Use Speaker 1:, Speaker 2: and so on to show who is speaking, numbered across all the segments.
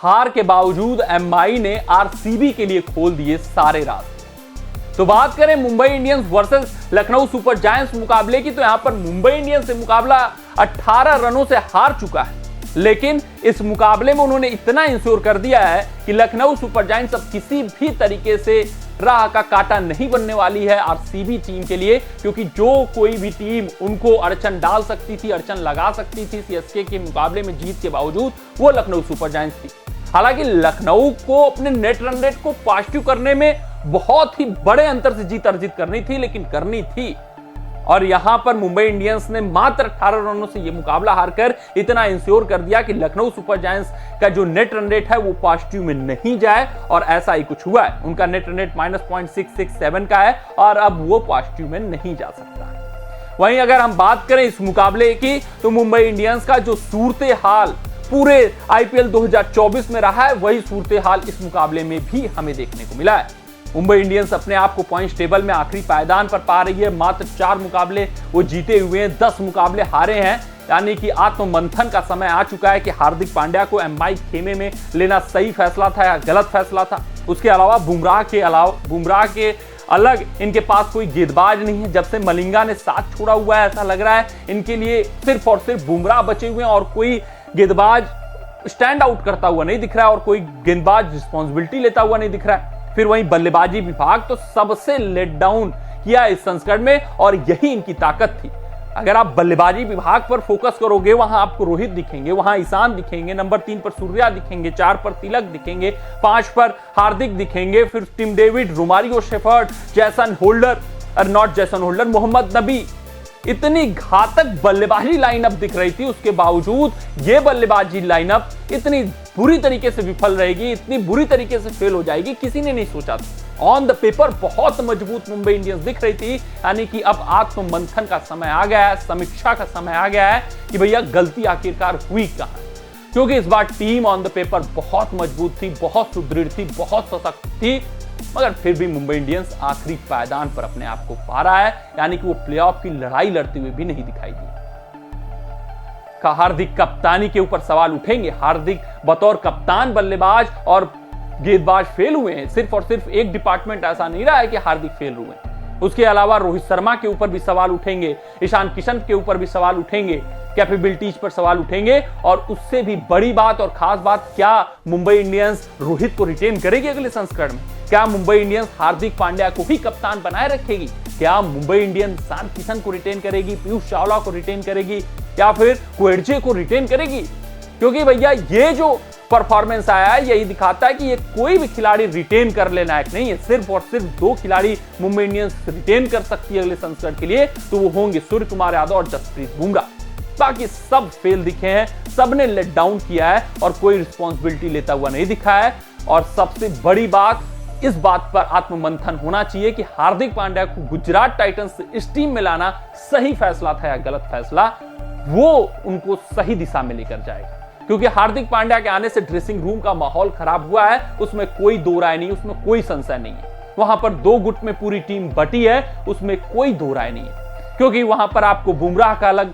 Speaker 1: हार के बावजूद एमआई ने आरसीबी के लिए खोल दिए सारे रास्ते। तो बात करें Mumbai Indians versus Lucknow super giants मुकाबले की, तो यहां पर मुंबई इंडियंस से मुकाबला 18 रनों से हार चुका है, लेकिन इस मुकाबले में उन्होंने इतना इंश्योर कर दिया है कि लखनऊ सुपर जायंट्स अब किसी भी तरीके से राह का कांटा नहीं बनने वाली है आरसीबी टीम के लिए, क्योंकि जो कोई भी टीम उनको अड़चन डाल सकती थी, अड़चन लगा सकती थी सीएसके के मुकाबले में जीत के बावजूद, वो लखनऊ सुपर जायंट्स थी। हालांकि लखनऊ को अपने नेट रन रेट को पॉजिटिव करने में बहुत ही बड़े अंतर से जीत अर्जित करनी थी, लेकिन करनी थी। और यहां पर मुंबई इंडियंस ने मात्र 18 रनों से यह मुकाबला हारकर इतना इंश्योर कर दिया कि लखनऊ सुपर जायंट्स का जो नेट रन रेट है वो पॉजिटिव में नहीं जाए, और ऐसा ही कुछ हुआ है। उनका नेट रन रेट -0.667 का है और अब वो पॉजिटिव में नहीं जा सकता। वहीं अगर हम बात करें इस मुकाबले की, तो मुंबई इंडियंस का जो सूरत हाल पूरे आईपीएल 2024 में रहा है, वही सूरत हाल इस मुकाबले में भी हमें देखने को मिला है। मुंबई इंडियंस अपने आप को पॉइंट्स टेबल में आखिरी पायदान पर पा रही है। मात्र 4 मुकाबले वो जीते हुए हैं, 10 मुकाबले हारे हैं, यानी कि आत्ममंथन का समय आ चुका है कि हार्दिक पांड्या को एमआई खेमे में लेना सही फैसला था या गलत फैसला था। उसके अलावा बुमराह के अलग इनके पास कोई गेंदबाज नहीं है। जब से मलिंगा ने साथ छोड़ा हुआ है, ऐसा लग रहा है इनके लिए सिर्फ और सिर्फ बुमराह बचे हुए हैं, और कोई गेंदबाज स्टैंड आउट करता हुआ नहीं दिख रहा है और कोई गेंदबाज रिस्पॉन्सिबिलिटी लेता हुआ नहीं दिख रहा है। फिर वहीं बल्लेबाजी विभाग तो सबसे लेट डाउन किया इस संस्करण में, और यही इनकी ताकत थी। अगर आप बल्लेबाजी विभाग पर फोकस करोगे, वहां आपको रोहित दिखेंगे, वहां ईशान दिखेंगे, नंबर 3 पर सूर्या दिखेंगे, 4 पर तिलक दिखेंगे, 5 पर हार्दिक दिखेंगे, फिर Tim David, Romario Shepherd, Jason Holder, Mohammad Nabi. इतनी घातक बल्लेबाजी लाइनअप दिख रही थी, उसके बावजूद यह बल्लेबाजी लाइनअप इतनी बुरी तरीके से विफल रहेगी, इतनी बुरी तरीके से फेल हो जाएगी, किसी ने नहीं सोचा था। ऑन द पेपर बहुत मजबूत मुंबई इंडियंस दिख रही थी, यानी कि अब आत्ममंथन का समय आ गया है, समीक्षा का समय आ गया है कि भैया गलती आखिरकार हुई कहां। क्योंकि इस बार टीम ऑन द पेपर बहुत मजबूत थी, बहुत सुदृढ़ थी, बहुत सशक्त थी, मगर फिर भी मुंबई इंडियंस आखिरी पायदान पर अपने आप को पा रहा है, यानी कि वो प्लेऑफ की लड़ाई लड़ते हुए भी नहीं दिखाई दी। हार्दिक कप्तानी के ऊपर सवाल उठेंगे। हार्दिक बतौर कप्तान, बल्लेबाज और गेंदबाज फेल हुए हैं। सिर्फ और सिर्फ एक डिपार्टमेंट ऐसा नहीं रहा है कि हार्दिक फेल हुए हैं। उसके अलावा रोहित शर्मा के ऊपर भी सवाल उठेंगे, ईशान किशन के ऊपर भी सवाल उठेंगे, कैपेबिलिटीज पर सवाल उठेंगे, और उससे भी बड़ी बात और खास बात, क्या मुंबई इंडियंस रोहित को रिटेन करेगी अगले संस्करण में? क्या मुंबई इंडियंस हार्दिक पांड्या को ही कप्तान बनाए रखेगी? क्या मुंबई इंडियंस ईशान किशन को रिटेन करेगी, पीयूष चावला को रिटेन करेगी, या फिर क्वेडजे को रिटेन करेगी? क्योंकि भैया ये जो परफॉर्मेंस आया है यही दिखाता है कि ये कोई भी खिलाड़ी रिटेन कर लेना लायक नहीं है। सिर्फ और सिर्फ 2 खिलाड़ी मुंबई इंडियंस रिटेन कर सकती है अगले संस्करण के लिए, तो वो होंगे सूर्य कुमार यादव और जसप्रीत बुमराह। बाकी सब फेल दिखे हैं, सबने लेट डाउन किया है और कोई रिस्पॉन्सिबिलिटी लेता हुआ नहीं दिखा है। और सबसे बड़ी बात, इस बात पर आत्ममंथन होना चाहिए कि हार्दिक पांड्या को गुजरात टाइटंस से इस टीम में लाना सही फैसला था या गलत फैसला, वो उनको सही दिशा में लेकर जाएगा। क्योंकि हार्दिक पांड्या के आने से ड्रेसिंग रूम का माहौल खराब हुआ है, उसमें कोई दो राय नहीं, उसमें कोई संशय नहीं है। वहां पर 2 गुट में पूरी टीम बटी है, उसमें कोई दो राय नहीं है। क्योंकि वहां पर आपको बुमराह का अलग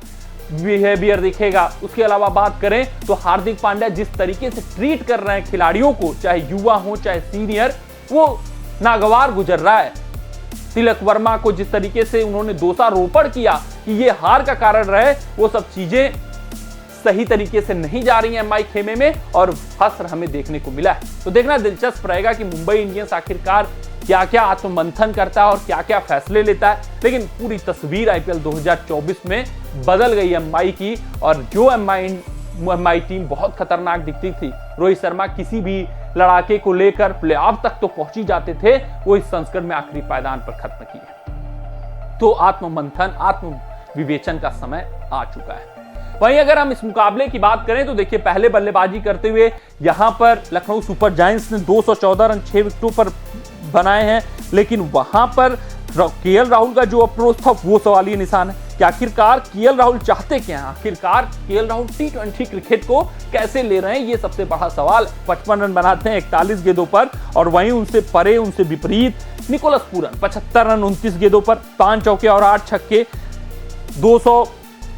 Speaker 1: बिहेवियर दिखेगा। उसके अलावा बात करें तो हार्दिक पांड्या जिस तरीके से ट्रीट कर रहे हैं खिलाड़ियों को, चाहे युवा हो चाहे सीनियर, वो नागवार गुजर रहा है। तिलक वर्मा को जिस तरीके से उन्होंने दोषारोपण किया कि ये हार का कारण रहे, वो सब चीजें सही तरीके से नहीं जा रही हैं एमआई खेमे में, और हसर हमें देखने को मिला है। तो देखना दिलचस्प रहेगा कि मुंबई इंडियंस आखिरकार क्या क्या आत्ममंथन करता है और क्या क्या फैसले लेता है। लेकिन पूरी तस्वीर आईपीएल 2024 में बदल गई एमआई की, और जो एमआई टीम बहुत खतरनाक दिखती थी, रोहित शर्मा किसी भी लड़ाके को लेकर प्लेऑफ तक तो पहुंच ही जाते थे, वो इस संस्करण में आखिरी पायदान पर खत्म किए। तो आत्ममंथन, आत्म विवेचन का समय आ चुका है। वहीं अगर हम इस मुकाबले की बात करें तो देखिए, पहले बल्लेबाजी करते हुए यहां पर लखनऊ सुपर जायंट्स ने 214 रन 6 विकेटों पर बनाए हैं, लेकिन वहां पर केएल राहुल का जो अप्रोच था वो सवालिया निशान है कि आखिरकार केएल राहुल चाहते क्या हैं, आखिरकार केएल राहुल टी20 क्रिकेट को कैसे ले रहे हैं, ये सबसे बड़ा सवाल। 55 रन बनाते हैं 41 गेंदों पर, और वहीं उनसे परे, उनसे विपरीत निकोलस पूरन 75 रन 29 गेंदों पर, 5 चौके और 8 छक्के,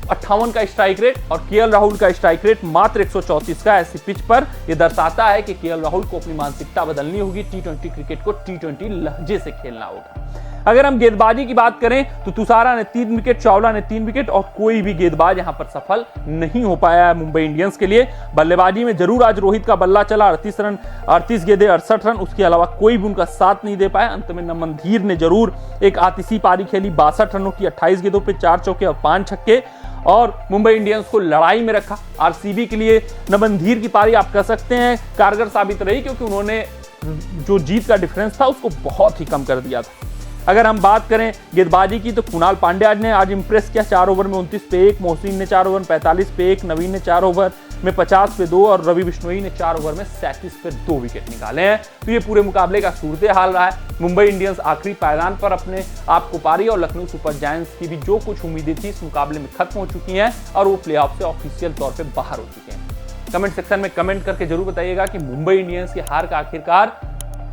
Speaker 1: 58 का स्ट्राइक रेट और केएल राहुल का स्ट्राइक रेट मात्र 134 का। ऐसी पिच पर यह दर्शाता है कि केएल राहुल को अपनी मानसिकता बदलनी होगी, टी20 क्रिकेट को टी20 लहजे से खेलना होगा। अगर हम गेंदबाजी की बात करें तो तुषारा ने 3 विकेट, चावला ने 3 विकेट और कोई भी गेंदबाज यहां पर सफल नहीं हो पाया है मुंबई इंडियंस के लिए। बल्लेबाजी में जरूर आज रोहित का बल्ला चला, 38 रन, 38 गेंदें, 68 रन, उसके अलावा कोई भी उनका साथ नहीं दे पाया। अंत में नमन धीर ने जरूर एक आतिशी पारी खेली, 62 रनों की 28 गेंदों पे 4 चौके और 5 छक्के, और मुंबई इंडियंस को लड़ाई में रखा। आरसीबी के लिए नमन धीर की पारी आप कह सकते हैं कारगर साबित रही, क्योंकि उन्होंने जो जीत का डिफरेंस था उसको बहुत ही कम कर दिया था। अगर हम बात करें गेंदबाजी की तो कुणाल पांड्या ने आज इंप्रेस किया, 4 ओवर में 29 पे 1, मोहसिन ने 4 ओवर में 45 पे 1, नवीन ने 4 ओवर में 50 पे 2 और रवि बिश्नोई ने 4 ओवर में 37 पे 2 विकेट निकाले हैं। तो ये पूरे मुकाबले का सूरत हाल रहा है। मुंबई इंडियंस आखिरी पायदान पर अपने आप को पा रही है और लखनऊ सुपर जायंट्स की भी जो कुछ उम्मीदें थी इस मुकाबले में खत्म हो चुकी हैं और वो प्लेऑफ से ऑफिशियल तौर पर बाहर हो चुके हैं। कमेंट सेक्शन में कमेंट करके जरूर बताइएगा कि मुंबई इंडियंस की हार का आखिरकार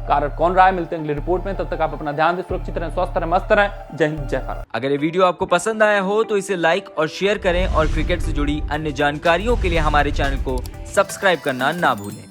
Speaker 1: कारण कौन रहा है। मिलते हैं अगले रिपोर्ट में, तब तक आप अपना ध्यान दें, सुरक्षित रहें, स्वस्थ रहें, मस्त रहें। जय हिंद, जय भारत।
Speaker 2: अगर ये वीडियो आपको पसंद आया हो तो इसे लाइक और शेयर करें और क्रिकेट से जुड़ी अन्य जानकारियों के लिए हमारे चैनल को सब्सक्राइब करना ना भूलें।